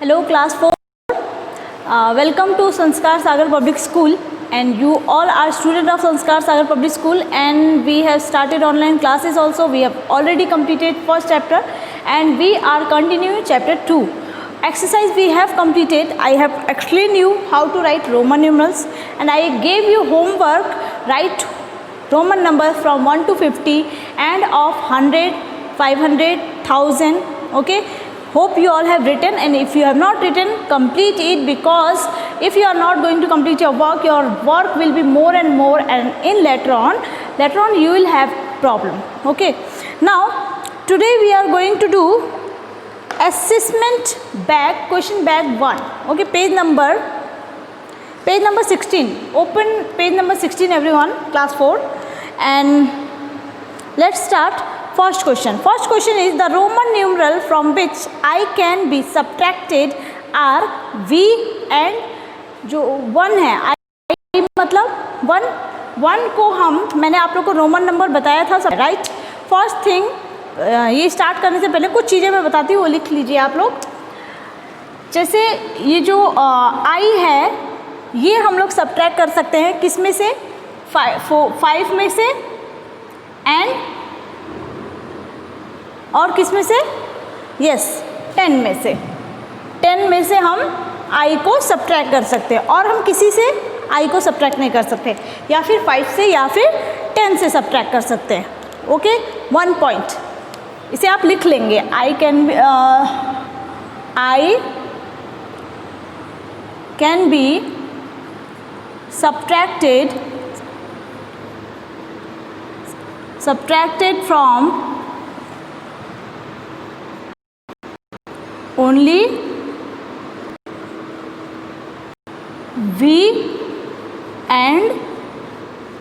Hello class 4, welcome to Sanskar Sagar Public School, and you all are student of Sanskar Sagar Public School, and we have started online classes also. We have already completed first chapter and we are continuing chapter 2. Exercise we have completed. I have explained you how to write Roman numerals and I gave you homework, write Roman numbers from 1 to 50 and of 100, 500, 1000. Okay. Hope you all have written, and if you have not written, complete it, because if you are not going to complete your work will be more and more, and in later on you will have problem. Okay. Now today we are going to do assessment bag, question bag 1. Okay, page number 16. Open page number 16 everyone, class 4, and let's start. First question is the Roman numeral from which I can be subtracted are V and जो 1 है, I मतलब 1 को मैंने आप लोग को Roman number बताया था, राइट. फर्स्ट थिंग, ये स्टार्ट करने से पहले कुछ चीज़ें मैं बताती हूँ, वो लिख लीजिए आप लोग. जैसे ये जो I है, ये हम लोग सब्ट्रैक्ट कर सकते हैं किस में से, 5 में से, एंड और किस में से, यस 10 में से. 10 में से हम I को सब्ट्रैक्ट कर सकते हैं, और हम किसी से I को सब्ट्रैक्ट नहीं कर सकते, या फिर 5 से या फिर 10 से सब्ट्रैक्ट कर सकते हैं. ओके, 1 पॉइंट इसे आप लिख लेंगे. I can be subtracted from only V and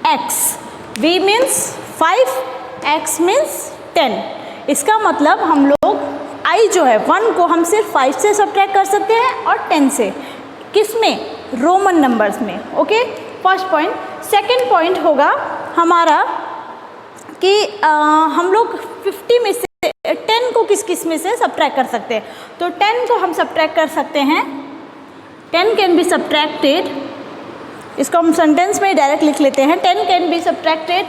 X. V means 5, X means 10. इसका मतलब हम लोग I जो है 1 को हम सिर्फ 5 से सब्ट्रैक्ट कर सकते हैं और 10 से. किस में, रोमन नंबर्स में. Okay, first point. Second point होगा हमारा कि हम लोग 50 में से 10 को किस में से सब्ट्रैक्ट कर सकते हैं. तो 10 को हम सब्ट्रैक्ट कर सकते हैं. 10 कैन बी सब्ट्रैक्टेड, इसको हम सेंटेंस में डायरेक्ट लिख लेते हैं. 10 can be subtracted,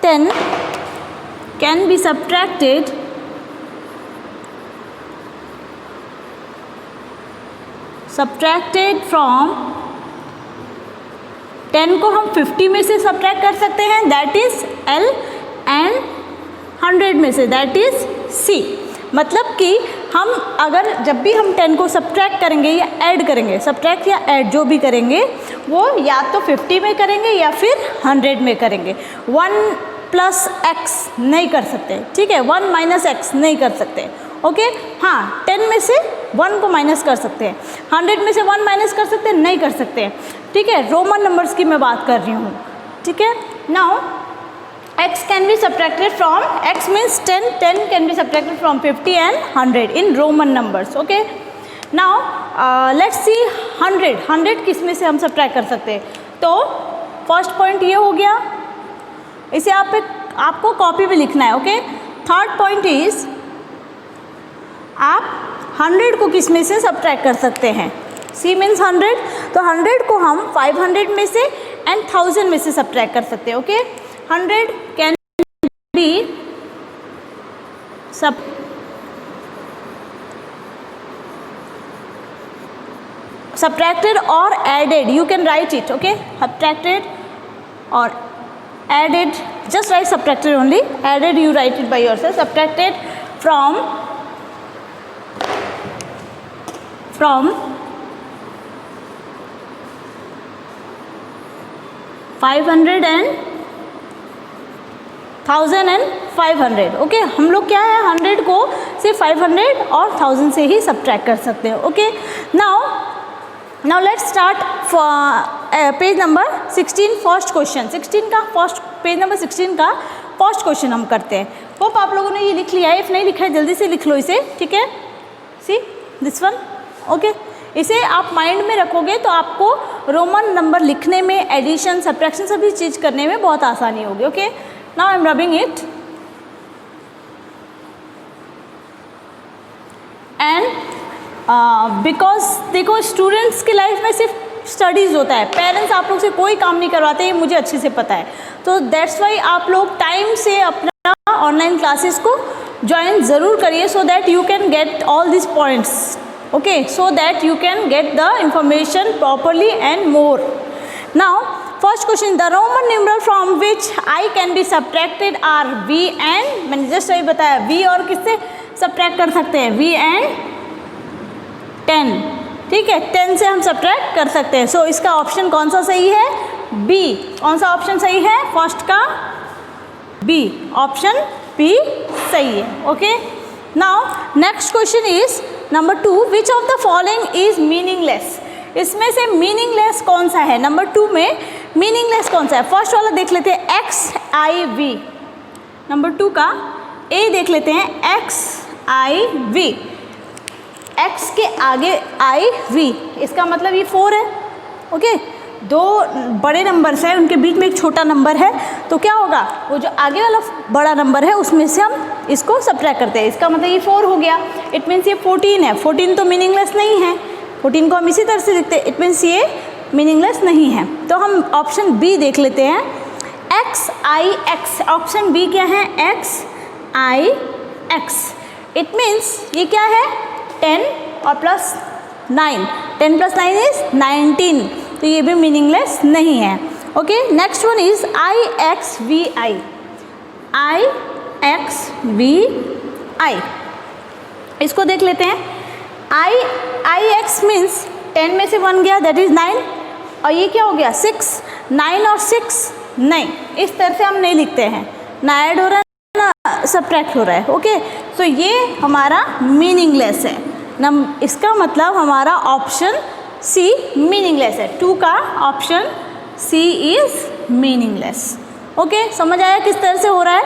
10 can be subtracted from 10 को हम 50 में से सब्ट्रैक्ट कर सकते हैं, दैट इज L, एंड 100 में से, दैट इज C. मतलब कि हम अगर जब भी हम 10 को सब्ट्रैक्ट करेंगे या ऐड करेंगे, सब्ट्रैक्ट या ऐड जो भी करेंगे, वो या तो 50 में करेंगे या फिर 100 में करेंगे. 1 प्लस x नहीं कर सकते, ठीक है, 1 माइनस x नहीं कर सकते. ओके, हाँ 10 में से 1 को माइनस कर सकते हैं, 100 में से 1 माइनस कर सकते हैं, नहीं कर सकते हैं. ठीक है, रोमन नंबर्स की मैं बात कर रही हूँ. ठीक है, now x can be subtracted from, x means 10 can be subtracted from 50 and 100 in Roman numbers. Okay, now let's see 100 किस में से हम सब्ट्रैक्ट कर सकते हैं. तो फर्स्ट पॉइंट ये हो गया, इसे आपको कॉपी में लिखना है. ओके, थर्ड पॉइंट इज आप 100 को किस में से सब्ट्रैक्ट कर सकते हैं. C मीन्स 100, तो 100 को हम 500 में से एंड 1000 में से सब्ट्रैक्ट कर सकते हैं. Okay, 100 can be subtracted or added. You can write it. Okay, subtracted or added. Just write subtracted only. Added you write it by yourself. Subtracted from 500 and 1000 and 500. Okay, हम लोग क्या है 100 को सिर्फ 500 और 1000 से ही सब्ट्रैक्ट कर सकते हैं. Okay, now let's start page number 16 first question. 16 का फर्स्ट, पेज नंबर 16 का फर्स्ट क्वेश्चन हम करते हैं. होप आप लोगों ने ये लिख लिया है, इफ नहीं लिखा है जल्दी से लिख लो इसे. ठीक है, सी दिस वन. ओके, इसे आप माइंड में रखोगे तो आपको रोमन नंबर लिखने में, एडिशन, सब्ट्रैक्शन सभी चीज़ करने में बहुत आसानी होगी. Okay, now I am rubbing it, and because देखो स्टूडेंट्स की लाइफ में सिर्फ स्टडीज़ होता है, पेरेंट्स आप लोग से कोई काम नहीं करवाते, ये मुझे अच्छे से पता है। तो दैट्स वाई आप लोग टाइम से अपना ऑनलाइन क्लासेस को ज्वाइन ज़रूर करिए, so that you can get all this points, okay, so that you can get the information properly and more. Now first question, the Roman numeral from which I can be subtracted are V and, मैंने just अभी बताया we और किससे subtract कर सकते हैं, we and 10, ठीक है, 10 से हम सब्ट्रैक्ट कर सकते हैं। सो इसका ऑप्शन कौन सा सही है, बी। कौन सा ऑप्शन सही है, फर्स्ट का बी, ऑप्शन बी सही है, okay. Now next question is number 2, which of the following is meaningless. इसमें से मीनिंगलेस कौन सा है, नंबर 2 में मीनिंगलेस कौन सा है। फर्स्ट वाला देख लेते हैं XIV, नंबर 2 का ए देख लेते हैं XIV, X के आगे IV, इसका मतलब ये 4 है, ओके। दो बड़े नंबर्स हैं, उनके बीच में एक छोटा नंबर है, तो क्या होगा, वो जो आगे वाला बड़ा नंबर है उसमें से हम इसको सब्ट्रैक्ट करते हैं, इसका मतलब ये 4 हो गया। इट मीन्स ये 14 है, 14 तो मीनिंगलेस नहीं है, 14 को हम इसी तरह से लिखते हैं, इट मीन्स ये मीनिंगलेस नहीं है। तो हम ऑप्शन बी देख लेते हैं XIX, ऑप्शन बी क्या है, XIX, इट मीन्स ये क्या है, 10 और प्लस 9, 10 + 9 इज 19, तो ये भी मीनिंगलेस नहीं है, okay. Next one is IXVI, IXVI, इसको देख लेते हैं। IX मीन्स 10 में से 1 गया, दैट इज 9, और ये क्या हो गया 6, 9 और 6 नहीं, इस तरह से हम नहीं लिखते हैं, ना ऐड हो रहा है ना सब्ट्रैक्ट हो रहा है, ओके। तो ये हमारा मीनिंगलेस है, इसका मतलब हमारा ऑप्शन सी मीनिंगलेस है, 2 का option C is meaningless, okay. समझ आया किस तरह से हो रहा है।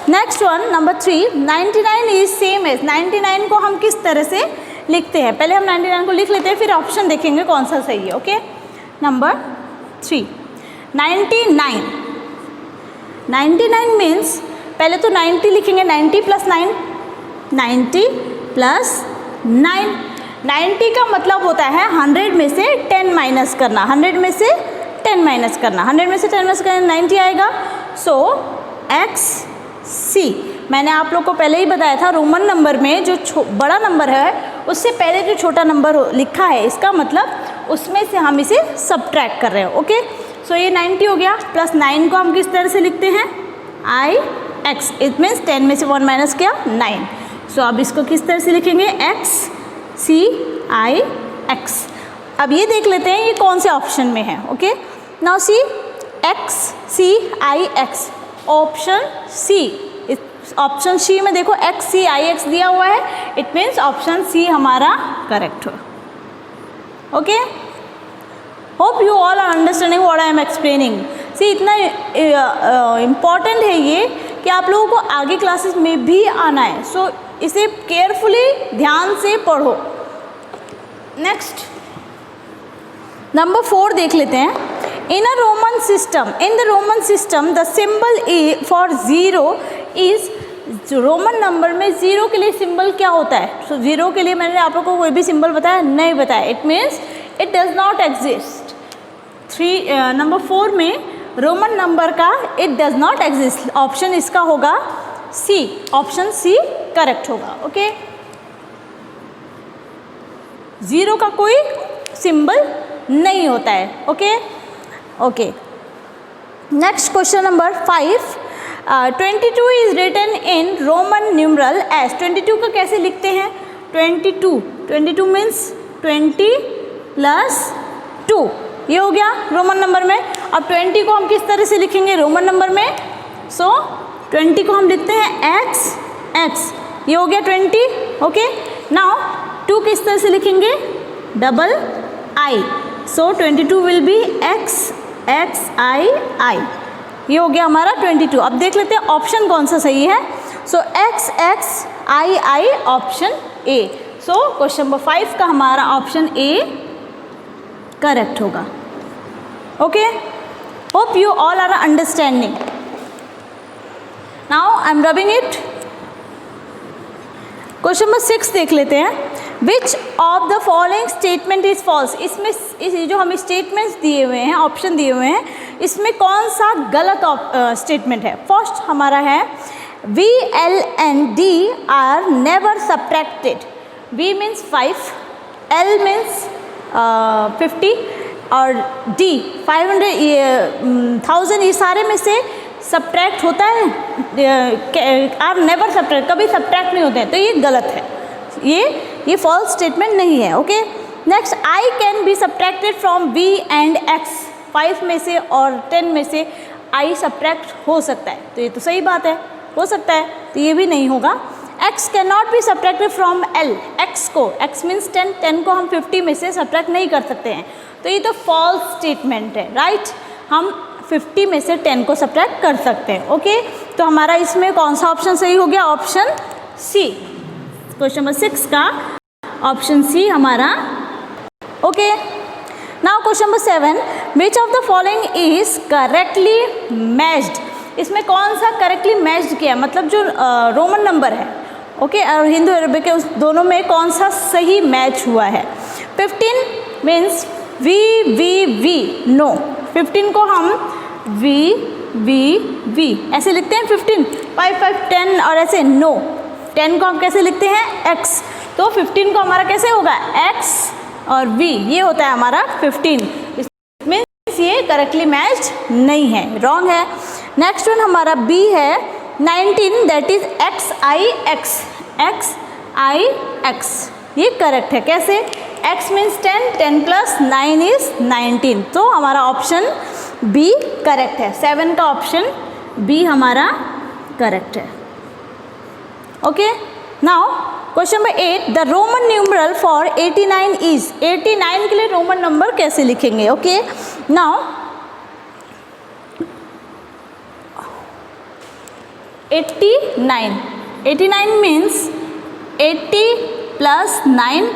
Next one number 3, 99 is same as, 99 को हम किस तरह से लिखते हैं, पहले हम 99 को लिख लेते हैं, फिर ऑप्शन देखेंगे कौन सा सही है, ओके। नंबर 3, 99 मीन्स पहले तो 90 लिखेंगे, 90 + 9, 90 + 9, 90 का मतलब होता है 100 में से 10 माइनस करना, 100 में से 10 माइनस करना, 100 में से 10 माइनस करना 90 आएगा। सो XC, मैंने आप लोग को पहले ही बताया था, रोमन नंबर में जो बड़ा नंबर है उससे पहले जो छोटा नंबर लिखा है, इसका मतलब उसमें से हम इसे सब्ट्रैक्ट कर रहे हैं, ओके। सो ये 90 हो गया, प्लस 9 को हम किस तरह से लिखते हैं, IX, इट मीन्स 10 में से 1 माइनस किया 9। सो अब इसको किस तरह से लिखेंगे, XCIX। अब ये देख लेते हैं ये कौन से ऑप्शन में है, okay. Now C XCIX, option C, option C में देखो XCIX दिया हुआ है, इट मीन्स ऑप्शन सी हमारा करेक्ट हो, okay. Hope you all are understanding what I am explaining. See इतना इम्पॉर्टेंट है ये कि आप लोगों को आगे क्लासेस में भी आना है, सो इसे केयरफुली ध्यान से पढ़ो। नेक्स्ट नंबर 4 देख लेते हैं। In the Roman system the symbol for 0 is, Roman number में 0 के लिए सिंबल क्या होता है। सो 0 के लिए मैंने आप लोगों को कोई भी सिंबल बताया नहीं बताया, it means it does not exist. Number 4 में रोमन नंबर का it does not exist, option इसका होगा सी, ऑप्शन सी करेक्ट होगा, ओके। 0 का कोई सिंबल नहीं होता है, okay okay. Next question number 5, 22 is written in Roman numeral as, 22 को कैसे लिखते हैं, 22 मीन्स 20 + 2, ये हो गया रोमन नंबर में। अब 20 को हम किस तरह से लिखेंगे रोमन नंबर में, सो 20 को हम लिखते हैं XX, ये हो गया 20, ओके। नाउ 2 किस तरह से लिखेंगे, II, so 22 will be XXII, ये हो गया हमारा 22। अब देख लेते हैं ऑप्शन कौन सा सही है, so XXII option A. So question number 5 का हमारा ऑप्शन ए करेक्ट होगा, okay. Hope you all are understanding. Now I am rubbing it. Question number 6 देख लेते हैं। Which of the following statement is false, इसमें इस जो हमें स्टेटमेंट्स दिए हुए हैं, ऑप्शन दिए हुए हैं, इसमें कौन सा गलत स्टेटमेंट है। फर्स्ट हमारा है V, L and D are never subtracted। V means 5, L means 50 और D 500 1000, ये सारे में से सब्ट्रैक्ट होता है, आर नेवर सब्ट्रैक्ट, कभी सब्ट्रैक्ट नहीं होते हैं, तो ये गलत है, ये फॉल्स स्टेटमेंट नहीं है। Okay, next, I can be subtracted from V and X, 5 में से और 10 में से आई सब्ट्रैक्ट हो सकता है, तो ये तो सही बात है, हो सकता है, तो ये भी नहीं होगा। X can not be subtracted from L, X को, X मीन्स 10, 10 को हम 50 में से सब्ट्रैक्ट नहीं कर सकते हैं, तो ये तो फॉल्स स्टेटमेंट है, राइट। हम 50 में से 10 को सब्ट्रैक्ट कर सकते हैं। ओके, तो हमारा इसमें कौन सा ऑप्शन सही हो गया, ऑप्शन सी, क्वेश्चन नंबर 6 का ऑप्शन सी हमारा। Okay, now question number 7, which of the following is correctly matched, इसमें कौन सा करेक्टली मैच्ड किया, मतलब जो रोमन नंबर है, ओके, और हिंदू अरबिक के, उस दोनों में कौन सा सही मैच हुआ है। 15 means V V V, no, 15 को हम V V V ऐसे लिखते हैं, 15 5 5 10 और ऐसे, नो, 10 को हम कैसे लिखते हैं, X, तो 15 को हमारा कैसे होगा, X और V, ये होता है हमारा 15, मीन्स ये करेक्टली मैच नहीं है, रॉन्ग है। नेक्स्ट वन हमारा B है 19, दैट इज XIX, XIX, ये करेक्ट है, कैसे, X मीन्स 10, 10 प्लस 9 इज 19, तो हमारा ऑप्शन B करेक्ट है, 7 का ऑप्शन B हमारा करेक्ट है। Okay, now question number 8, the Roman numeral for 89 is, 89 के लिए रोमन नंबर कैसे लिखेंगे। Okay, now 89 means 80 plus 9,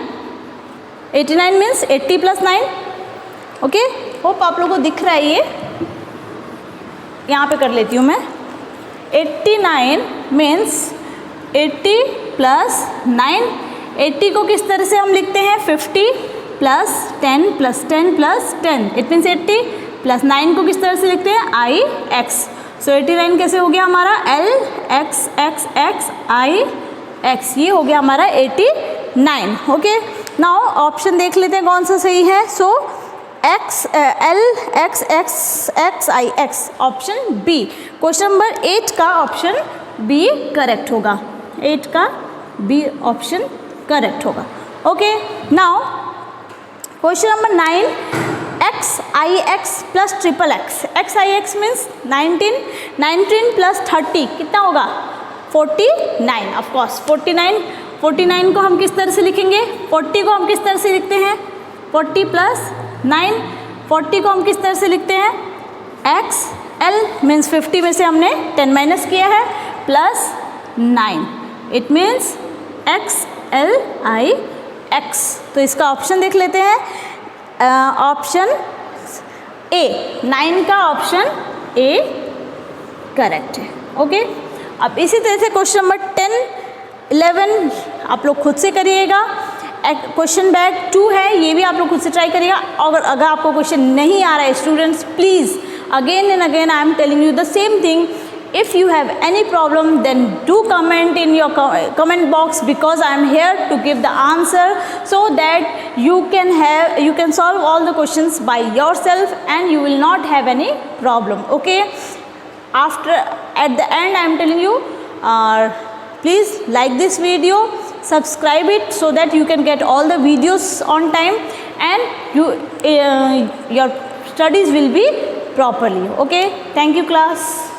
89 means 80 plus 9। Okay, hope आप लोगों को दिख रहा है, ये यहाँ पे कर लेती हूँ मैं। 89 मीन्स 80 प्लस 9, 80 को किस तरह से हम लिखते हैं, 50 plus 10 plus 10 plus 10, it means 80 plus 9 को किस तरह से लिखते हैं, IX, सो 89 कैसे हो गया हमारा, LXXX IX, ये हो गया हमारा 89। ओके, नाउ ऑप्शन देख लेते हैं कौन सा सही है। So LXXX IX, option B, question number 8 का ऑप्शन बी करेक्ट होगा, 8 का बी ऑप्शन करेक्ट होगा। Okay, now question number 9, XIX plus XXX, XIX means 19, 19 plus 30 कितना होगा, 49, ऑफकोर्स 49, 49 को हम किस तरह से लिखेंगे, 40 को हम किस तरह से लिखते हैं, 40 प्लस 9, 40 को हम किस तरह से लिखते हैं, XL मीन्स 50 में से हमने 10 माइनस किया है, प्लस 9, इट मीन्स XLIX, तो इसका ऑप्शन देख लेते हैं, ऑप्शन ए, 9 का ऑप्शन ए करेक्ट है। ओके, अब इसी तरह से क्वेश्चन नंबर 10, 11 आप लोग खुद से करिएगा। क्वेश्चन बैग 2 है, ये भी आप लोग खुद से ट्राई करिएगा। अगर आपको क्वेश्चन नहीं आ रहा है students, please again and again I am telling you the same thing, if you have any problem then do comment in your comment box, because I am here to give the answer so that you can solve all the questions by yourself and you will not have any problem. Okay, at the end I am telling you, please like this video, subscribe it so that you can get all the videos on time and your studies will be properly. Okay, thank you class.